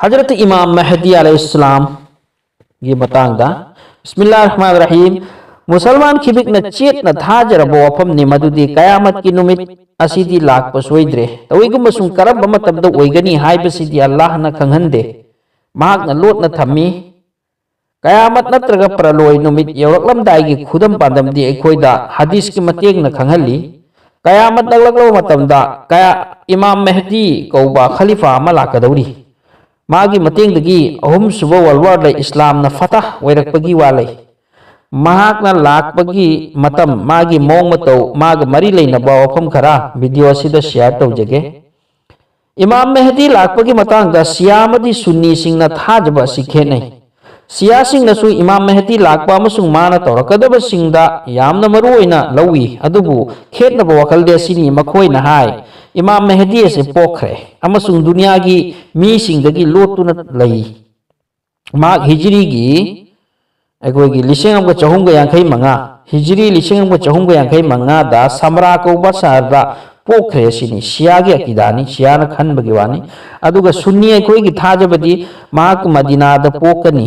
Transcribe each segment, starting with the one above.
हजरत इमाम महदी अलैहिस्सलाम ये बतांगदा बिस्मिल्लाहिर्रहमानिर्रहीम मुसलमान खिबिकना चेतना थाजरब वफमनि मदुदी कयामत की नुमित असिदी लाकप सोइद्रे तविगुमसुं करब मतमद ओइगनी हाइबसिदी अल्लाहना खंगहंदे महाकना लोटना थम्मी कयामत नत्रगा प्रलोय नुमित यौरकलमदाइगी खुदम पांदमदी अखोइदा हदीस की मतेंगना खंगहली कयामत नगलगलो मतमदा कया इमाम मेहदी कौबा खलीफा अमा लाकदौरी मागी मतेंगदगी अहुम सुबह वर्ल्ड वार इस्लाम न फतह वैरकपगी वाले महाकना लाकपगी मतम मागी मोंग मतौ माग मरी लेनबा वफम खरा वीडियो सिदा शेयर तौजगे इमाम मेहदी लाकपगी मतांगदा सियामदी सुन्नी सिंगना थाजबा सिखेनै सिया सिंगनसु इमाम मेहदी लाकपा अमसुंग माना तौरकदबा सिंगदा यामना मरुओइना लौई अदुबु खेतनबा वखलदे सिनी मखोइना हाय इमाम मेहदी से पोखरे अमसुंग दुनिया की मी सिंगदगी लोटुना लई माग हिजरी की अखोइगी लिसिंग अमगा चहुंगा यांखै मंगा हिजरी लिसिंग अमगा चहुंगा यांखै मंगा दा समरा कौबा सहरदा पोखरे सिनी सियागी अकीदानी सियाना खनबगी वानी अदुगा सुन्नी अखोइगी थाजबदी माग मदीनादा पोकनी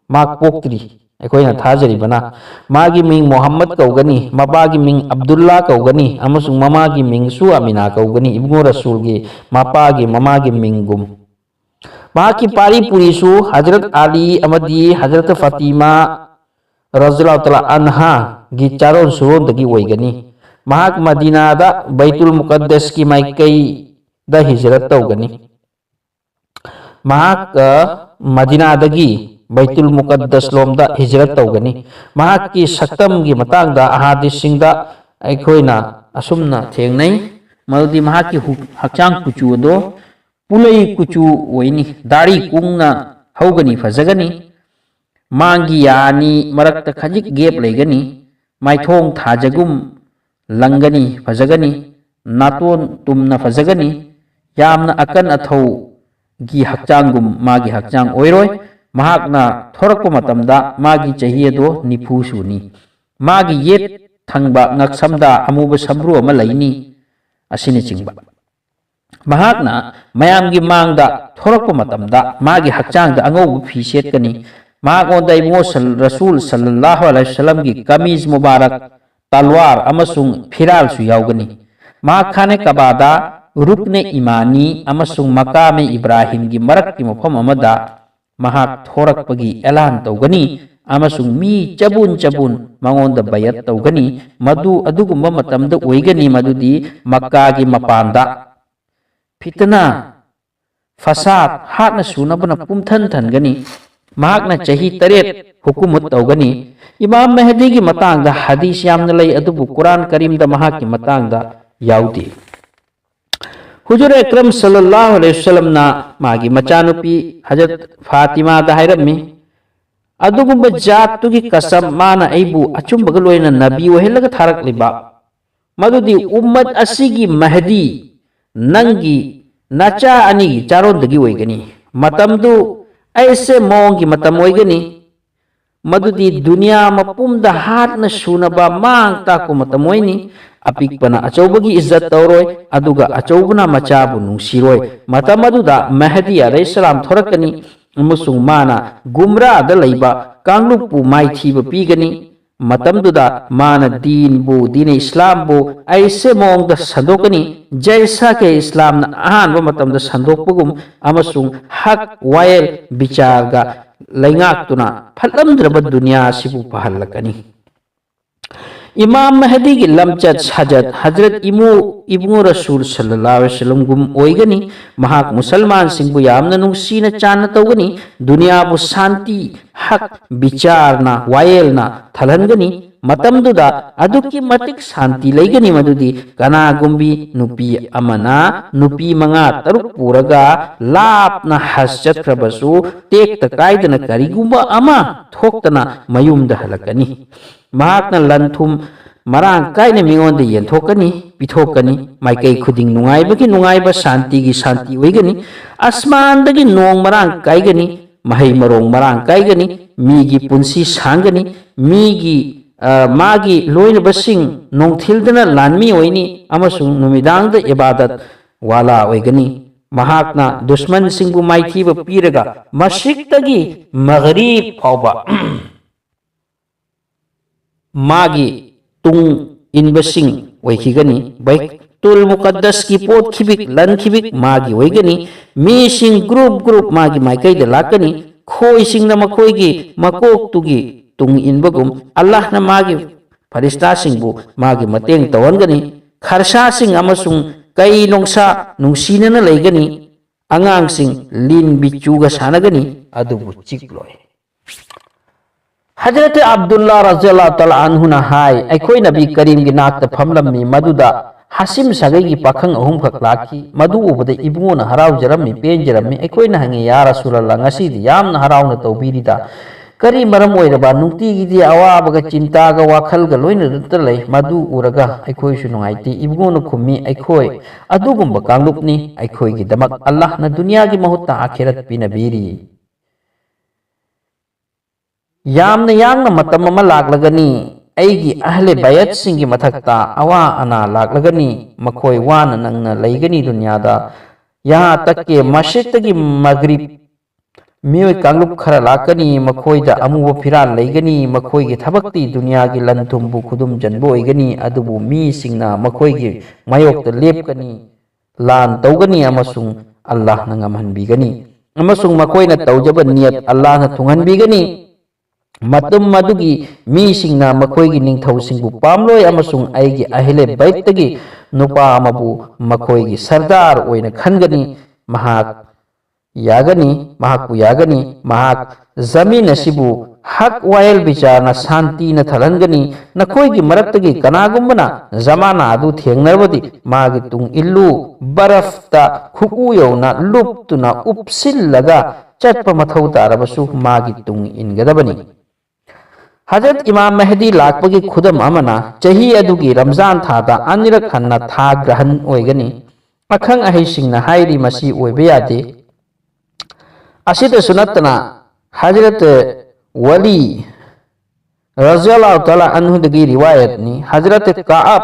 माग पोक्त्री अखोइना थाजरिबना मागी मिंग मोहम्मद कौगनी मपागी मिंग अब्दुल्ला कौगनी अमसुंग ममागी मिंग सु अमीना कौगनी इब्नु रसूलगी मपागी ममागी मिंगुम माकी पारी पुरीसु हजरत अली अमदी हजरत फातिमा रज़ियल्लाहु तआला अन्हा गी चारोन सुरोंदगी ओइगनी महाक मदीनादा बैतुल मुकद्दस की माइकई द हिजरत तौगनी महाक मदीनादगी बैतुल मुकद्दस लोमदा हिजरत तौगनी महाक की सक्तम की मतांगदा अहादिसिंगदा अखोइना असुमना थेंगनै मदुदी महाक की हक्चांग कुचुदो पुलई कुचु ओइनी दाढ़ी कुंगना हौगनी फजगनी मांगी यानी मरक्त खजिक गेप लेगनी माइथोंग थाजगुम लंगनी फजगनी नातोन तुमना फजगनी यामना अकन अथौ गी हक्चांगुम मागी हक्चांग ओइरोय महाकना थोरक मतमदा मागी चाहिए निफू सुनी मागी येत थंगबा ngaksamda amuba samru ama laini asini chingba महाकना मयामगी मांगदा थोरक मतमदा मागी हक्चांगदा अंगौ फी सेतकनी मागोंदा इबो रसूल सल्लल्लाहु अलैहि वसल्लम की कमीज मुबारक तलवार अमसुंग फिराल सु यावगनी माखाने कबादा रुकने ईमानी अमसुंग मकामे इब्राहिम की मरक की मफम अमदा महाक थोरकपगी एलान तौगनी अमसुंग मी चबुन चबुन मंगोंदा बयत तौगनी मदु अदुगुम्बा मतमदा ओइगनी मदुदी मक्का की मपांदा फितना फसाद हाटना सुनबना पुमथन थनगनी महाकना चही तरेत हुकुमत तौगनी इमाम मेहदी की मतांगदा हदीस यामना लई अदुबु कुरान करीम दा महाक की मतांगदा याउदी हुजूर अकरम सल्लल्लाहु अलैहि वसल्लम ना मागी मचानुपी हजरत फातिमा दा हायरमी अदुगुम्बा जातुगी कसम माना अइबु अचुंबग लोइना नबी ओहेलगा थारकलिबा मदुदी उम्मत असिगी महदी नंगी नचा अनि चारोंदगी ओइगनी मतमदु ऐसे मोंगी मतम ओइगनी मदुदी दुनिया मपुमदा हाटना सुनबा मांग ताको मतम ओइनी अपिकपना अचौबगी इज्जत तौरोय अदुगा अचौबना मचाबु नुंसिरोय मतम अदुदा महदी अलैहिस्सलाम थोरकनी अमसुंग माना गुमरादा लैबा कांगलुपु माइथीबा पीगनी मतमदुदा माना दीन इस्लाम बु ऐसे मोंगदा संदोकनी जैसा के इस्लाम ना अहानबा मतमदा संदोकपगुम अमसुंग हक वायल विचारगा लैंगाक्तुना फलमद्रब दुनिया सिबु पहलकनी इमाम महदी की लमचत हजरत इब्नु रसूल सल्लल्लाहु अलैहि वसल्लम गुम ओइगनी महाक मुसलमान सिंगबु यामना नुंसीना चाना तौगनी दुनिया बु शांति हक विचारना वायलना थलनगनी मतमदुदा अदुकी मतिक शांति लैगनी मदुदी कनागुंबी नुपी अमना नुपी मंगा तरुक पुरगा लापना हस चतख्रबसु टेक कायदना करिगुंबा अमा थोक्तना मयुमदा हलकनी महाकना लंथुम मरांग कायने मिंगोंदे येंथोकनी पिथोकनी माइकई खुदिंग नुंगाइबगी नुंगाइबा शांति की शांति ओइगनी आसमानदगी नोंग मरांग कायगनी महै मरोंग मरांग कायगनी मीगी पुंसी सांगनी मीगी मागी लोइनबसिंग नोंथिलदना लानमी ओइनी अमसुंग नुमिदांगदा इबादत वाला ओइगनी महाकना दुश्मन सिंगु माइथीब पीरगा मशरिक्तगी मगरिब फाउबा मागी तुंग इनबसिंग वैखिगनी बैतुल मुकद्दस की पोत खिबिक लन खिबिक मागी वैगनी मीसिंग ग्रुप ग्रुप मागी माइकैद लाकनी खोइसिंग न मखोइगी मकोक तुगी तुंग इनबगुम अल्लाह न मागी फरिश्ता सिंगु मागी मतेंग तवनगनी खरसा सिंग अमसुंग कई नोंसा नुंसीनन लैगनी अंगांग सिंग लीन बिचुगा सानगनी अदुबु चिकलोय हजरत अब्दुल्ला रज़ियल्लाहु तआला अन्हु ना हाय अखोय नबी करीम गी नाक फमलम्मी मदुदा हासिम सगै गी पाखंग अहुम खक लाखी मदु उबदे इबुंगो ना हराव जरम्मी पेन जरम्मी अखोय ना हंगे या रसूलल्लाह ngasi di yam na haraw na tawbirida kari maram oiraba nungti gi di awabaga cintaga wakhalga loina dutta lay madu uraga akhoi su nungaiti ibgo no khummi akhoi adugumba kanglupni akhoi gi damak Allah na dunya gi mahutta akhirat pinabiri yamna yangna matam ama laglagani aigi ahle bayat singi mathakta awa ana laglagani makhoi wana nangna laigani dunyada yaha takke mashiktagi maghrib मियोय कांगलुप खरा लाकनी मखोयदा अमुबो फिरान लैगनी मखोयगी थबक्ति दुनियागी लनथुमबु खुदुम जनबो ओइगनी अदुबु मी सिंगना मखोयगी मायोक्ता लेपकनी लान तौगनी अमसुंग अल्लाह ना ngamhanbigani अमसुंग मखोयना तौजब नियत अल्लाह ना थुंगhanbigani मतुम मदुगी मी सिंगना मखोयगी निंगथौ सिंगु पामलोय अमसुंग आइगी अहिले बैतगी नुपा अमबु मखोयगी सरदार ओइना खनगनी महाक यागनी महाकु यागनी महाक जमीन असिबु हक vial बिचारना शांति न थलनगनी नखोयगी मरक्तगी कनागुम्बना जमाना अदु थेंगनरबदी मागी तुंग इल्लू बरफता खुकु यौना लुप्तुना उपसिल्लगा चटप मथौ तारबसु मागी तुंग इनगदबनी हजरत इमाम मेहदी लाकपगी खुदम अमना चही अदुगी रमजान थादा अनिरक हन्ना था ग्रहण ओइगनी अखंग अहिसिंगना हाइरी मसी ओइबे यादे असिद सुनतना हजरत वली रज़ियल्लाहु तआला अन्हु दगी रिवायत नि हजरत काअब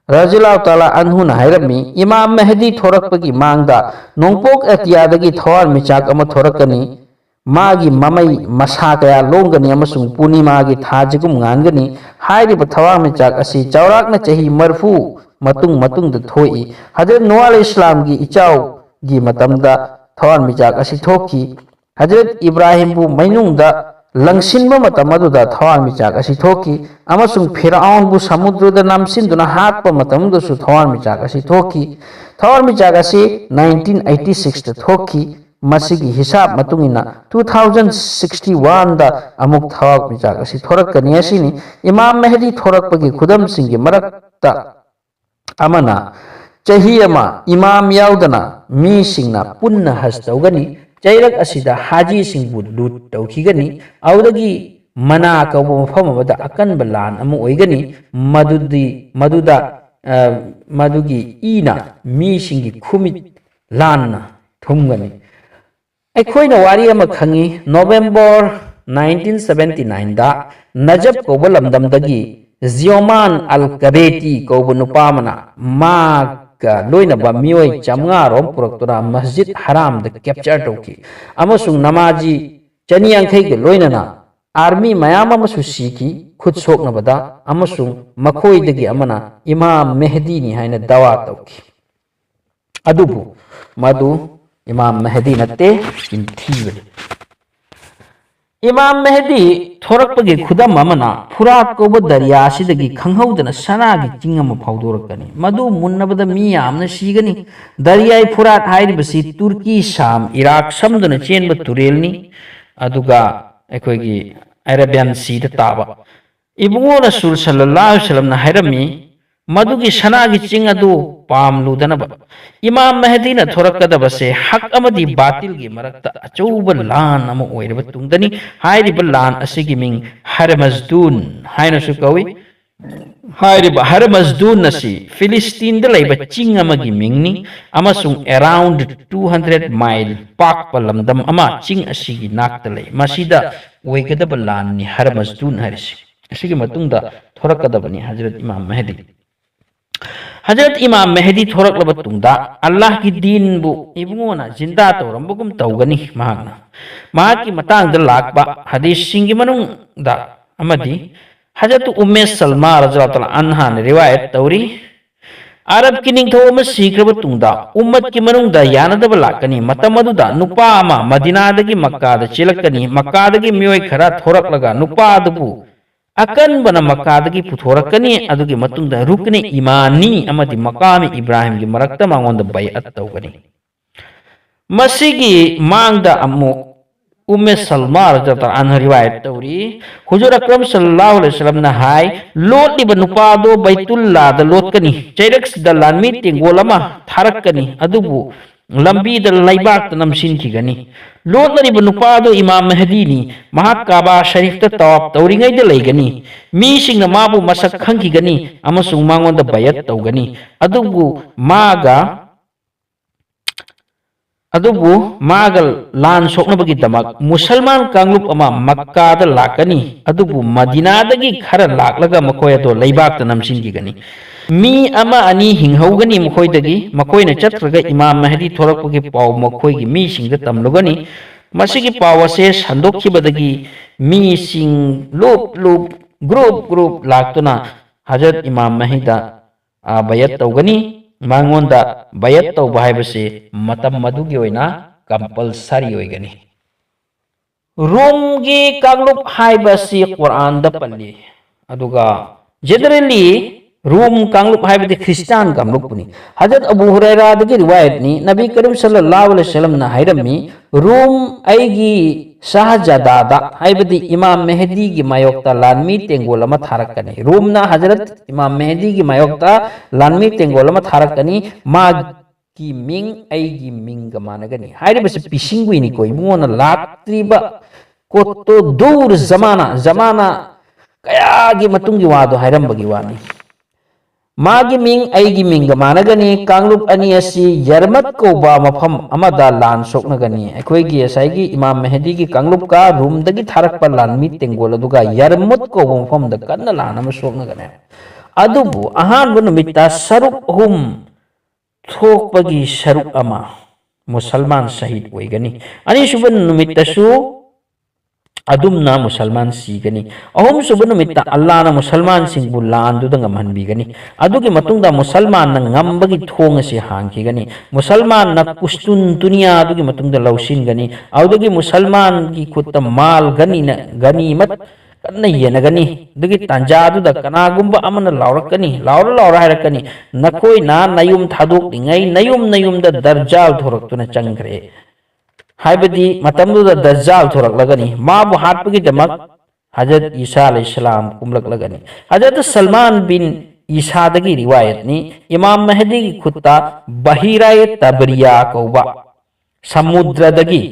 रज़ियल्लाहु तआला अन्हु ना हैरमी इमाम मेहदी थोरकपगी मांगदा नोंपोक अतियादगी थवार मिचाक अमा थोरकनी मागी ममई मसा कया लोंगनी अमसुंग पूर्णिमागी थाजगुम गानगनी हाइरिबा थवार मिचाक असि चौराकना चही मरफू मतुंग मतुंग द थोई हजरत नूह अलैहिस्सलाम गी इचाव गी मतमदा थवार मिजाक असी थोकी हजरत इब्राहिम बु मैनुंगदा लंगसिनबा मतम अदुदा थवार मिजाक असी थोकी अमसुंग फिरआउन बु समुद्रदा नामसिनदुना हातपा मतमदसु थवार मिजाक असी थोकी थवार मिजाक असी 1986 दा थोकी मसिगी हिसाब मतुंगिना 2061 दा अमुक थवार मिजाक असी थोरकनी असिनी इमाम मेहदी थोरकपगी खुदम सिंगी मरक्ता अमना चही अमा इमाम याउदना मी सिंगना पुन्ना हज तौगनी चैरक असिदा हाजी सिंगबु लूट तौखिगनी औदगी मना कौब मफम अमदा अकनब लान अमु ओइगनी मदुगी ईना मी सिंगी खुमित लानना थुमगनी अखोइना वारी अमा खंगी नवंबर 1979 दा नजब कौब लमदमदगी जियोमान अल कबेती कौब नुपामना मा लोइनबा मियोय चमगा रोम पुरक्तुना मस्जिद हराम द कैप्चर तौकी अमसुंग नमाजी चनियांखै के लोइनना आर्मी मयाम अमसु सीकी खुद सोकनबदा अमसुंग मखोइदगी अमना इमाम मेहदी नि हाइना दावा तौकी अदुबु मदु इमाम मेहदी नते किंथीबे इमाम मेहदी थोरकपगी खुदम अमना फुरात कोब दरिया सिदगी खंगहौदना सनागी चिंग अमा फाउदोरकनी मदु मुन्नबदा मी यामना सीगनी दरियाई फुरात हाइरिबसी तुर्की शाम इराक समदुना चेनब तुरेलनी अदुगा अखोगी अरेबियन सी दा ताबा इबुंगो रसूल सल्लल्लाहु अलैहि वसल्लम ना हैरमी मदुगी सनागी चिंग अदु पामलुदनबा इमाम मेहदी ना थोरकदबसे हक अमदी बातिल गी मरक्ता अचौब लान अम ओइरब तुंगदनी हाइरिब लान असिगी मिंग हरमजदून हाइनसु कवि हाइरिब हरमजदून नसी फिलिस्तीन द लैब चिंग अमगी मिंगनी अमसुंग अराउंड 200 माइल पाक पलमदम अमा चिंग असिगी नाकत लै मसीदा ओइगदब लान नि हरमजदून हारिसि असिगी मतुंगदा थोरकदबनी हजरत इमाम मेहदी हजरत इमाम मेहदी थोरक लब तुंगदा अल्लाह की दीन बु इबुंगोना जिंदा तौरंबगुम तौगनी महागना महाकी मतंग द लाकबा हदीस सिंगी मनुंग दा अमदी हजरत उम्मे सलमा रज़ियल्लाहु अन्हा ने रिवायत तौरी अरब की निंगथौ अमा सीख्रब तुंगदा उम्मत की मनुंगदा यानदब लाकनी मतम अदुदा नुपा अमा मदीनादगी मक्कादा चिलकनी मक्कादगी मियोय खरा थोरकलगा नुपा अदबु अकन बना मक्कादगी पुथोरकनी अदुगी मतुंगदा रुकने इमानी अमदी मकामी इब्राहिम की मरक्ता मांगोंद बैअत तौगनी मसीगी मांगदा अमु उम्मे सलमा रज़ियल्लाहु अन्हा रिवायत तौरी हुजूर अकरम सल्लल्लाहु अलैहि वसल्लम ना हाय लोटलिब नुपादो बैतुल्लाह द लोटकनी चैरक्स द लानमी तेंगोल अमा थारकनी अदुबु लंबी द लैबाक नमसिनखिगनी लोटलिब नुपादो इमाम महदीनी महाक काबा शरीफ द तवाफ तौरिंगै द लैगनी मी सिंगना माबु मसक खंखिगनी अमसुंग मांगोंद बैयत तौगनी अदुबु मागा अदुबु मागल लान सोकनबगी दमक मुसलमान कांगलुप अमा मक्काद लाकनी अदुबु मदीनादगी खर लाकलगा मकोय अदो लैबाक नमसिनगिगनी मी अमा अनि हिंहौगनी मकोयदगी मकोयना चत्रगा इमाम महदी थोरकपगी पाव मकोयगी मी सिंगदा तमलुगनी मसिगी पाव असे संदोखिबदगी मी सिंग लुप लुप ग्रुप लाक्तुना हजरत इमाम महिदा बैयत तौगनी मांगोंदा बैयत तौबा हाइबसे मतम मदुगी ओइना कंपलसरी ओइगनी रोम गी कांगलुप हाइबसे कुरान द पल्ली अदुगा जनरली रोम कांगलुप हाइबदे ख्रिस्टान कांगलुप पुनी हजरत अबू हुरैरा दगी रिवायत नि नबी करीम सल्लल्लाहु अलैहि वसल्लम ना हाइरमी रोम आइगी शाहजादा हाइबदी इमाम मेहदी की मायोक्ता लानमी तेंगोल अमा थारकनी रोम ना हजरत इमाम मेहदी की मायोक्ता लानमी तेंगोल अमा थारकनी मा की मिंग आइगी मिंग मानगनी हाइरबसे पिसिंगुइनी कोई मोना लाक्त्रिबा कोतो दूर जमाना कया की मतुंगी वादो हाइरंबगी वानी मागी मिंग आइगी मिंग मानगनी कांगलुप अनि असि यरमत कोबा मफम अमदा लान सोकनगनी अखोइगी असाइगी इमाम मेहदी की कांगलुप का रूम दगी थारकपा लानमी तेंगोल अदुगा यरमत कोबा मफम द कन्न लान अम सोकनगने अदुबु अहानबु नुमित्ता सरुक अहुम थोकपगी सरुक अमा मुसलमान शहीद ओइगनी अनिसुबन नुमित्तसु अदुमना मुसलमान सीगनी अहुम सुबन नुमित्ता अल्लाह ना मुसलमान सिंगबु लांदुदा ngамहनबिगनी अदुगी मतुंगदा मुसलमान ना ngамबगी थोंग से हांखिगनी मुसलमान ना कुस्तुन दुनिया अदुगी मतुंगदा लौसिनगनी अदुगी मुसलमान की खुत्ता माल गनीमत कन्ना येनगनी दुगी तंजादुदा कनागुंबा अमन लावरकनी लावरा हायरकनी नकोय ना नयुम थादोकनिंगै नयुम दा दर्जाल थोरक्तुना चंगरे हाइबदी मतमदुदा दज्जाल थोरकलगनी माबु हाटपगी दमक हजरत ईसा अलैहिस्सलाम कुमलकलगनी हजरत सलमान बिन ईसा दगी रिवायत नि इमाम महदी की खुत्ता बहिराए तबरिया कौबा समुद्रदगी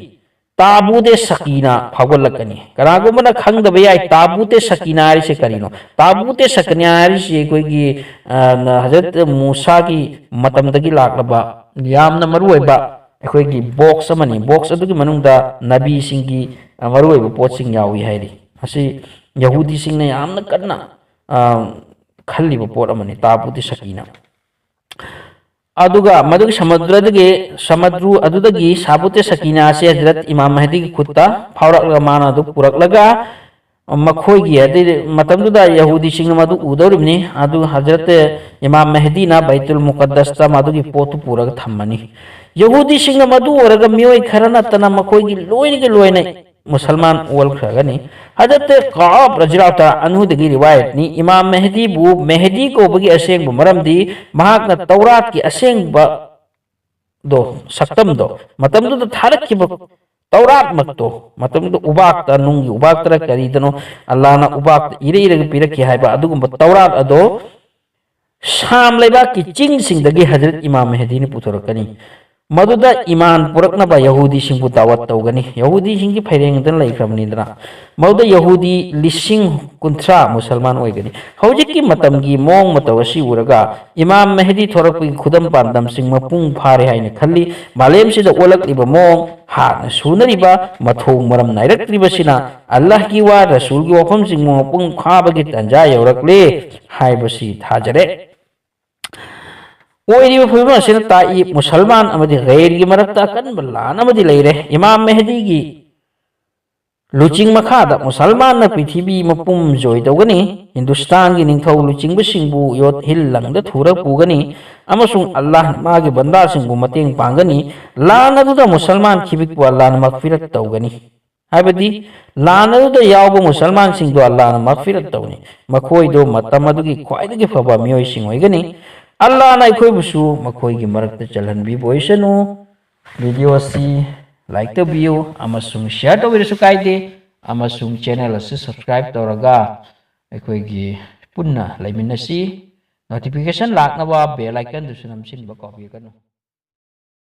ताबूते सकीना फागोलकनी कनागुमना खंगदबे याय ताबूते सकीना हारिसे करिनो ताबूते सकीना हारिसे कोइगी हजरत मूसा की मतमदगी लाकलबा यामना मरुओइबा अखोइगी बॉक्स अमनी बॉक्स अदुगी मनुंगदा नबी सिंगी मरुओइबा पोटसिंग यावी हाइरी असी यहूदी सिंगने यामना कन्ना खल्लिबा पोट अमनी ताबूते सकीना अदुगा मदुगी समुद्रु अदुदगी साबुते सकीना से हजरत इमाम महदी की खुत्ता फावरकलगा माना अदु पुरकलगा मखोइगी अदि मतमदुदा यहूदी सिंग मदु उदौरिबनी अदु हजरत इमाम महदी ना बैतुल मुकद्दस ता मदुगी पोतु पुरग थम्मनी यहूदी सिंग मदु ओरगा मियोय खरना तना मखोइगी लोइने मुसलमान ओल खगनी हजरत काब रज़ियल्लाहु तआला अन्हु दगी रिवायत नि इमाम मेहदी बु मेहदी को बगी असेंग मरमदी महाकना तौरात की असेंग दो सक्तम दो मतम दो थारक तौरात मक्तो मतम दो उबाक्ता नुंगी उबाक्तरा करीदनो अल्लाह ना उबाक्ता इरे पिरकी हाइबा अदुगुम तौरात अदो शाम लेबा की चिंग सिंग दगी हजरत इमाम मेहदी ने पुथोरकनी मदुदा ईमान पुरकनबा यहूदी सिंगबु दावत तौगनी यहूदी सिंगी फैरेंगदन लैख्रबनिदना मदुदा यहूदी लिसिंग कुंथ्रा मुसलमान ओइगनी हौजिकी मतमगी मोंग मतव असि उरगा इमाम मेहदी थोरकपगी खुदम पांदम सिंग मपुंग फारे हाइने खल्ली मालेम सिदा ओलकलिबा मोंग हाना सुनरिबा मथोंग मरम नाइरक्रिबसिना अल्लाह की वा रसूल की वफम सिंग मपुंग खाबगी तंजा यौरकले हाइबसि थाजरे ꯑꯣꯏꯔꯤꯕ ꯐꯤꯕꯝ ꯑꯁꯤꯅ ꯇꯥꯛꯏ ꯃꯨꯁꯜꯃꯥꯟ ꯑꯃꯗꯤ ꯒꯩꯔꯒꯤ ꯃꯔꯛꯇ ꯑꯀꯟꯕ ꯂꯥꯟ ꯑꯃꯗꯤ ꯂꯩꯔꯦ꯫ ꯏꯃꯥꯝ ꯃꯦꯍꯗꯤꯒꯤ ꯂꯨꯆꯤꯡ ꯃꯈꯥꯗ ꯃꯨꯁꯜꯃꯥꯟꯅ ꯄ꯭ꯔꯤꯊꯤꯕꯤ ꯃꯄꯨꯝ ꯖꯣꯏ ꯇꯧꯒꯅꯤ꯫ ꯍꯤꯟꯗꯨꯁꯇꯥꯟꯒꯤ ꯅꯤꯡꯊꯧ ꯂꯨꯆꯤꯡꯕꯁꯤꯡꯕꯨ ꯌꯣꯠ ꯍꯤꯜ ꯂꯪꯗ ꯊꯨꯔ ꯄꯨꯒꯅꯤ ꯑꯃꯁꯨꯡ ꯑꯜꯂꯥꯍꯅ ꯃꯥꯒꯤ ꯕꯟꯗꯥꯁꯤꯡꯕꯨ ꯃꯇꯦꯡ ꯄꯥꯡꯒꯅꯤ꯫ ꯂꯥꯟ ꯑꯗꯨꯗ ꯃꯨꯁꯜꯃꯥꯟ ꯈꯤꯕꯤꯛꯄꯨ ꯑꯜꯂꯥꯍꯅ ꯃꯒꯐꯤꯔꯠ ꯇꯧꯒꯅꯤ꯫ ꯍꯥꯏꯕꯗꯤ ꯂꯥꯟ ꯑꯗꯨꯗ ꯌꯥꯎꯕ ꯃꯨꯁꯜꯃꯥꯟꯁꯤꯡꯗꯨ ꯑꯜꯂꯥꯍꯅ ꯃꯒꯐꯤꯔꯠ ꯇꯧꯅꯤ꯫ ꯃꯈꯣꯏꯗꯨ ꯃꯇꯝ ꯑꯗꯨꯒꯤ ꯈ꯭ꯋꯥꯏꯗꯒꯤ ꯐꯕ ꯃꯤꯑꯣꯏꯁꯤꯡ ꯑꯣꯏꯒꯅꯤ꯫ ꯑꯜꯂꯥꯍꯅ ꯑꯩꯈꯣꯏꯕꯨꯁꯨ ꯃꯈꯣꯏꯒꯤ ꯃꯔꯛꯇ ꯆꯜꯍꯟꯕꯤꯕ ꯑꯣꯏꯁꯅꯨ꯫ ꯚꯤꯗꯤꯑꯣ ꯑꯁꯤ ꯂꯥꯏꯛ ꯇꯧꯕꯤꯌꯨ ꯑꯃꯁꯨꯡ ꯁꯤꯌꯔ ꯇꯧꯕꯤꯔꯁꯨ ꯀꯥꯏꯗꯦ ꯑꯃꯁꯨꯡ ꯆꯦꯅꯦꯜ ꯑꯁꯤ ꯁꯕꯁꯀ꯭ꯔꯥꯏꯕ ꯇꯧꯔꯒ ꯑꯩꯈꯣꯏꯒꯤ ꯄꯨꯟꯅ ꯂꯩꯃꯤꯟꯅꯁꯤ꯫ ꯅꯣꯇꯤꯐꯤꯀꯦꯁꯟ ꯂꯥꯛꯅꯕ ꯕꯦꯜ ꯑꯥꯏꯀꯟꯗꯨꯁꯨ ꯅꯝꯁꯤꯟꯕ ꯀꯥꯎꯕꯤꯒꯅꯨ꯫